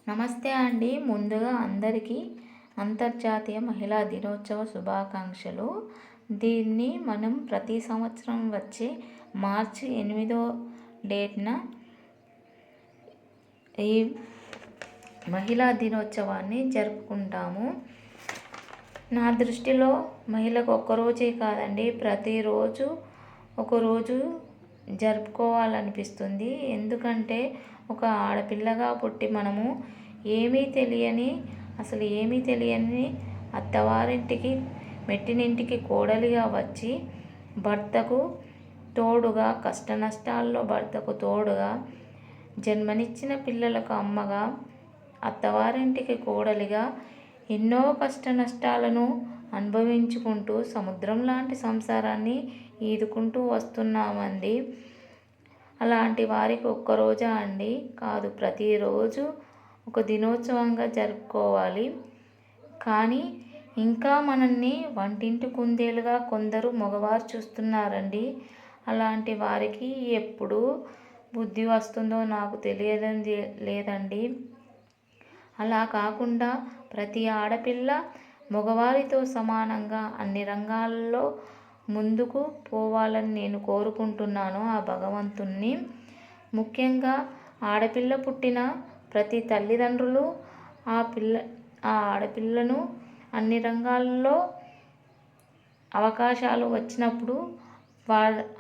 నమస్తే అండి. ముందుగా అందరికీ అంతర్జాతీయ మహిళా దినోత్సవ శుభాకాంక్షలు. దీన్ని మనం ప్రతి సంవత్సరం వచ్చే మార్చి 8వ డేట్న ఈ మహిళా దినోత్సవాన్ని జరుపుకుంటాము. నా దృష్టిలో మహిళకు ఒక్కరోజే కాదండి, ప్రతిరోజు ఒకరోజు జరుపుకోవాలనిపిస్తుంది. ఎందుకంటే ఒక ఆడపిల్లగా పుట్టి మనము అసలు ఏమీ తెలియని అత్తవారింటికి మెట్టినింటికి కోడలిగా వచ్చి భర్తకు తోడుగా, కష్ట నష్టాల్లో భర్తకు తోడుగా, జన్మనిచ్చిన పిల్లలకు అమ్మగా, అత్తవారింటికి కోడలిగా ఎన్నో కష్ట నష్టాలను అనుభవించుకుంటూ సముద్రం లాంటి సంసారాన్ని ఈదుకుంటూ వస్తున్నామండి. అలాంటి వారికి ఒక్కరోజా అండి, కాదు, ప్రతిరోజు ఒక దినోత్సవంగా జరుపుకోవాలి. కానీ ఇంకా మనల్ని వంటింటి కుందేలుగా కొందరు మగవారు చూస్తున్నారండి. అలాంటి వారికి ఎప్పుడు బుద్ధి వస్తుందో నాకు తెలియడం లేదండి. అలా కాకుండా ప్రతి ఆడపిల్ల మగవారితో సమానంగా అన్ని రంగాల్లో ముందుకు పోవాలని నేను కోరుకుంటున్నాను ఆ భగవంతుణ్ణి. ముఖ్యంగా ఆడపిల్ల పుట్టిన ప్రతి తల్లిదండ్రులు ఆ ఆడపిల్లను అన్ని రంగాల్లో అవకాశాలు వచ్చినప్పుడు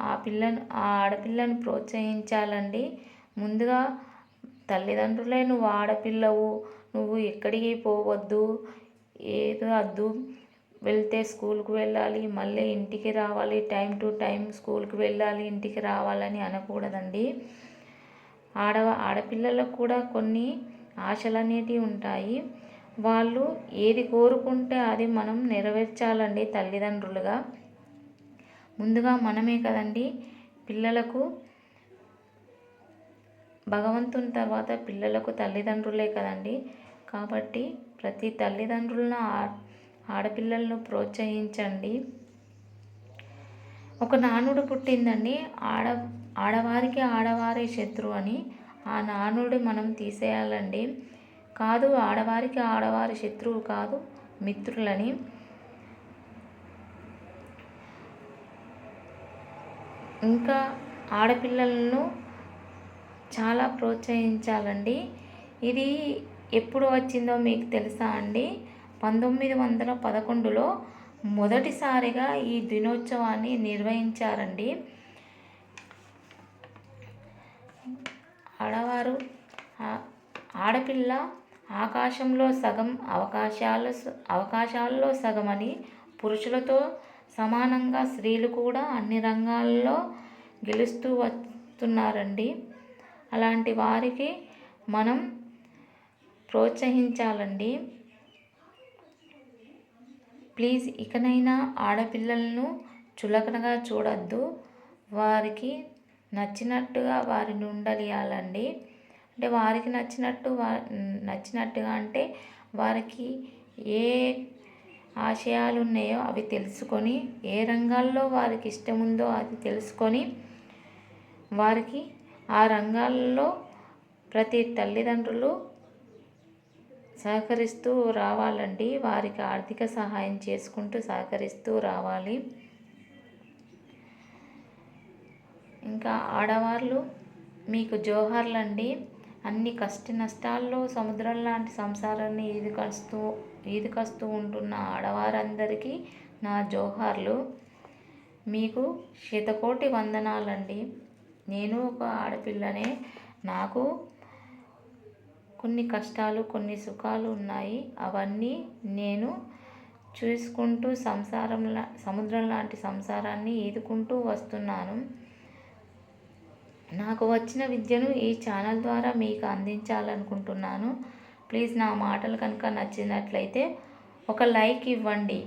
ఆ ఆడపిల్లను ప్రోత్సహించాలండి. ముందుగా తల్లిదండ్రులే నువ్వు ఆడపిల్లవు, నువ్వు ఎక్కడికి పోవద్దు, ఏదో వద్దు, వెళ్తే స్కూల్కి వెళ్ళాలి, మళ్ళీ ఇంటికి రావాలి, టైం టు టైం స్కూల్కి వెళ్ళాలి, ఇంటికి రావాలని అనకూడదండి. ఆడపిల్లలకు కూడా కొన్ని ఆశలు అనేటివి ఉంటాయి. వాళ్ళు ఏది కోరుకుంటే అది మనం నెరవేర్చాలండి. తల్లిదండ్రులుగా ముందుగా మనమే కదండి పిల్లలకు. భగవంతుని తర్వాత పిల్లలకు తల్లిదండ్రులే కదండి. కాబట్టి ప్రతి తల్లిదండ్రులను ఆడపిల్లలను ప్రోత్సహించండి. ఒక నానుడు పుట్టిందండి, ఆడవారికి ఆడవారే శత్రువు అని. ఆ నానుడి మనం తీసేయాలండి. కాదు, ఆడవారికి ఆడవారి శత్రువు కాదు, మిత్రులని. ఇంకా ఆడపిల్లలను చాలా ప్రోత్సహించాలండి. ఇది ఎప్పుడు వచ్చిందో మీకు తెలుసా అండి? 1911లో మొదటిసారిగా ఈ దినోత్సవాన్ని నిర్వహించారండి. ఆడపిల్ల ఆకాశంలో సగం, అవకాశాల్లో సగమని, పురుషులతో సమానంగా స్త్రీలు కూడా అన్ని రంగాల్లో గెలుస్తూ వస్తున్నారండి. అలాంటి వారికి మనం ప్రోత్సహించాలండి. ప్లీజ్, ఇకనైనా ఆడపిల్లలను చులకనగా చూడొద్దు. వారికి నచ్చినట్టుగా వారిని ఉండనియాలండి. అంటే వారికి నచ్చినట్టుగా అంటే వారికి ఏ ఆశయాలు ఉన్నాయో అవి తెలుసుకొని, ఏ రంగాల్లో వారికి ఇష్టం ఉందో అది తెలుసుకొని, వారికి ఆ రంగాల్లో ప్రతి తల్లిదండ్రులు సహకరిస్తూ రావాలండి. వారికి ఆర్థిక సహాయం చేసుకుంటూ సహకరిస్తూ రావాలి. ఇంకా ఆడవాళ్ళు మీకు జోహార్లండి. అన్ని కష్ట నష్టాల్లో సముద్రం లాంటి సంసారాన్ని ఈదుకొస్తూ ఉంటున్న ఆడవారందరికీ నా జోహార్లు. మీకు శతకోటి వందనాలండి. నేను ఒక ఆడపిల్లనే. నాకు కొన్ని కష్టాలు, కొన్ని సుఖాలు ఉన్నాయి. అవన్నీ నేను చూసుకుంటూ సముద్రం లాంటి సంసారాన్ని ఈదుకుంటూ వస్తున్నాను. నాకు వచ్చిన విద్యను ఈ ఛానల్ ద్వారా మీకు అందించాలనుకుంటున్నాను. ప్లీజ్, నా మాటలు కనుక నచ్చినట్లయితే ఒక లైక్ ఇవ్వండి.